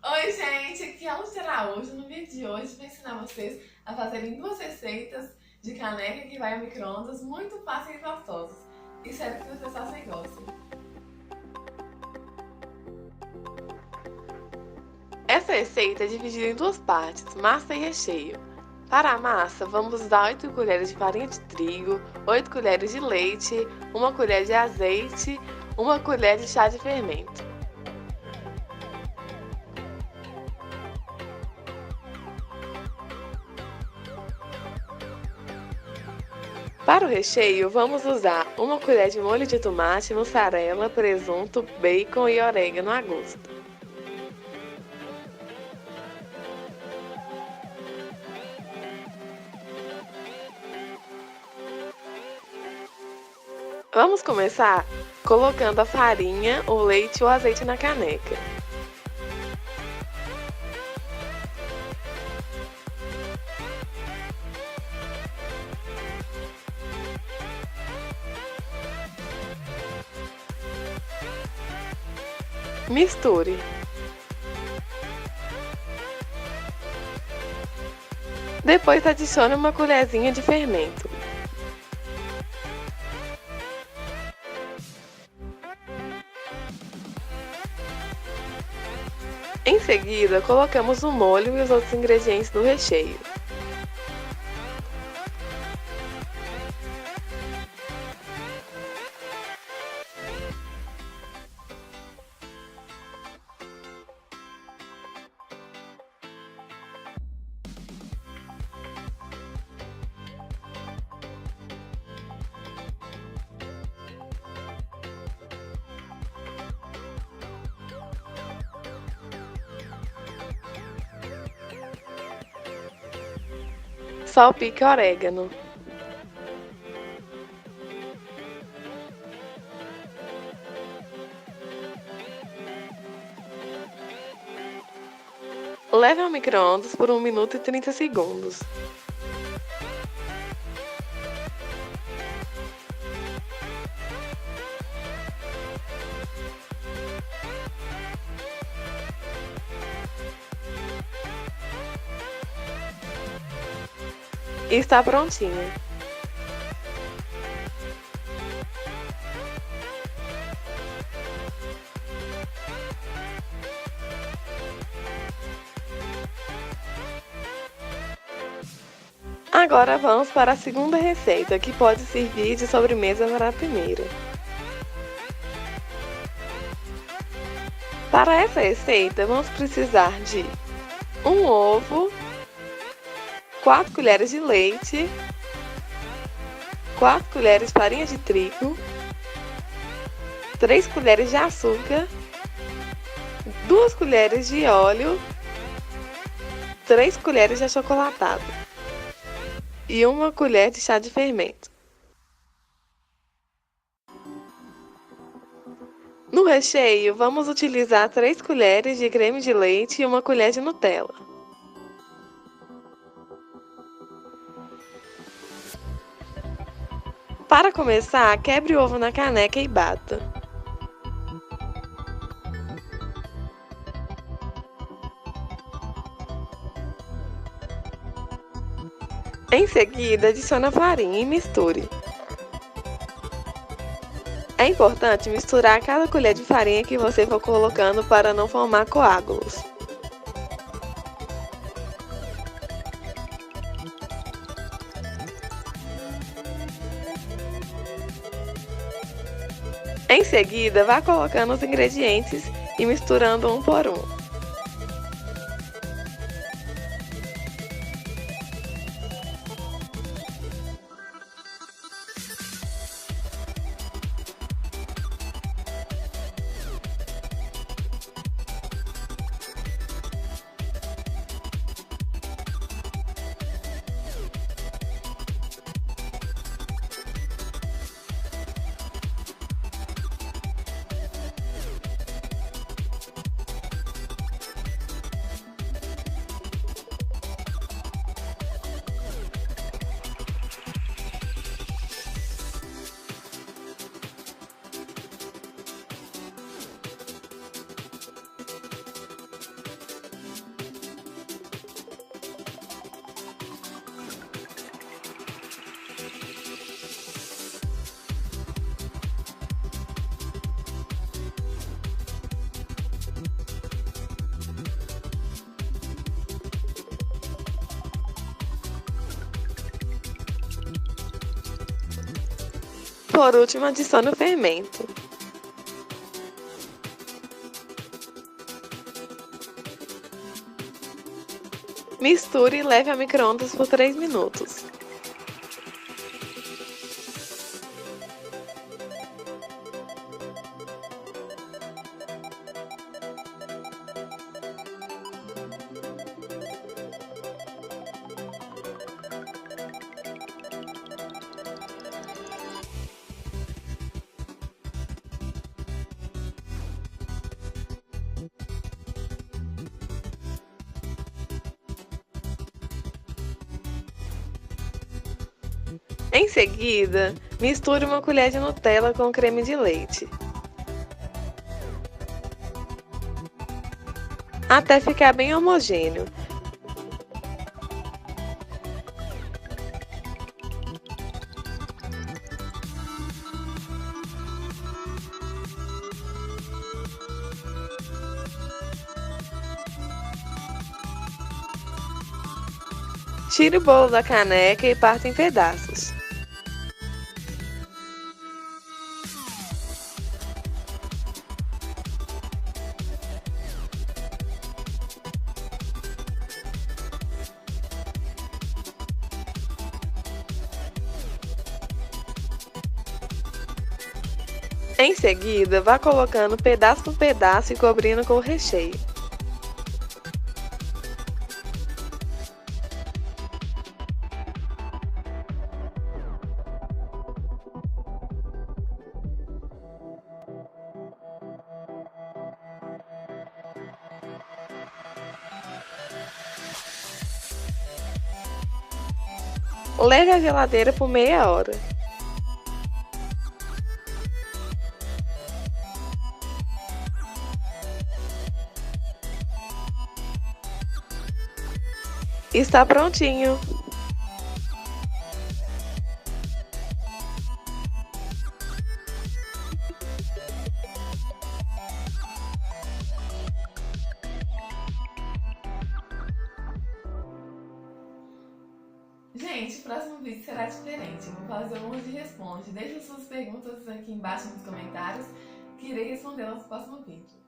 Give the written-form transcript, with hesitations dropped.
Oi, gente, aqui é a Lúcia Araújo. No vídeo de hoje vou ensinar vocês a fazerem duas receitas de caneca que vai ao micro-ondas muito fáceis e gostosas. Espero que vocês façam e gostem. Essa receita é dividida em duas partes, massa e recheio. Para a massa, vamos usar 8 colheres de farinha de trigo, 8 colheres de leite, 1 colher de azeite, 1 colher de chá de fermento. Para o recheio, vamos usar 1 colher de molho de tomate, mussarela, presunto, bacon e orégano a gosto. Vamos começar colocando a farinha, o leite e o azeite na caneca. Misture. Depois adicione 1 colherzinha de fermento. Em seguida, colocamos o molho e os outros ingredientes do recheio. Salpique orégano. Leve ao micro-ondas por 1 minuto e 30 segundos. E está prontinha. Agora vamos para a segunda receita, que pode servir de sobremesa para a primeira. Para essa receita, vamos precisar de 1 ovo, 4 colheres de leite, 4 colheres de farinha de trigo, 3 colheres de açúcar, 2 colheres de óleo, 3 colheres de achocolatado e 1 colher de chá de fermento. No recheio, vamos utilizar 3 colheres de creme de leite e 1 colher de Nutella. Para começar, quebre o ovo na caneca e bata. Em seguida, adicione a farinha e misture. É importante misturar cada colher de farinha que você for colocando para não formar coágulos. Em seguida, vá colocando os ingredientes e misturando um por um. por último, adicione o fermento. Misture e leve ao micro-ondas por 3 minutos. Em seguida, misture uma colher de Nutella com creme de leite, até ficar bem homogêneo. Tire o bolo da caneca e parta em pedaços. Em seguida, vá colocando pedaço por pedaço e cobrindo com o recheio. Leve à geladeira por meia hora. Está prontinho! Gente, o próximo vídeo será diferente. Eu vou fazer um de responde. Deixe suas perguntas aqui embaixo nos comentários, que irei respondê-las no próximo vídeo.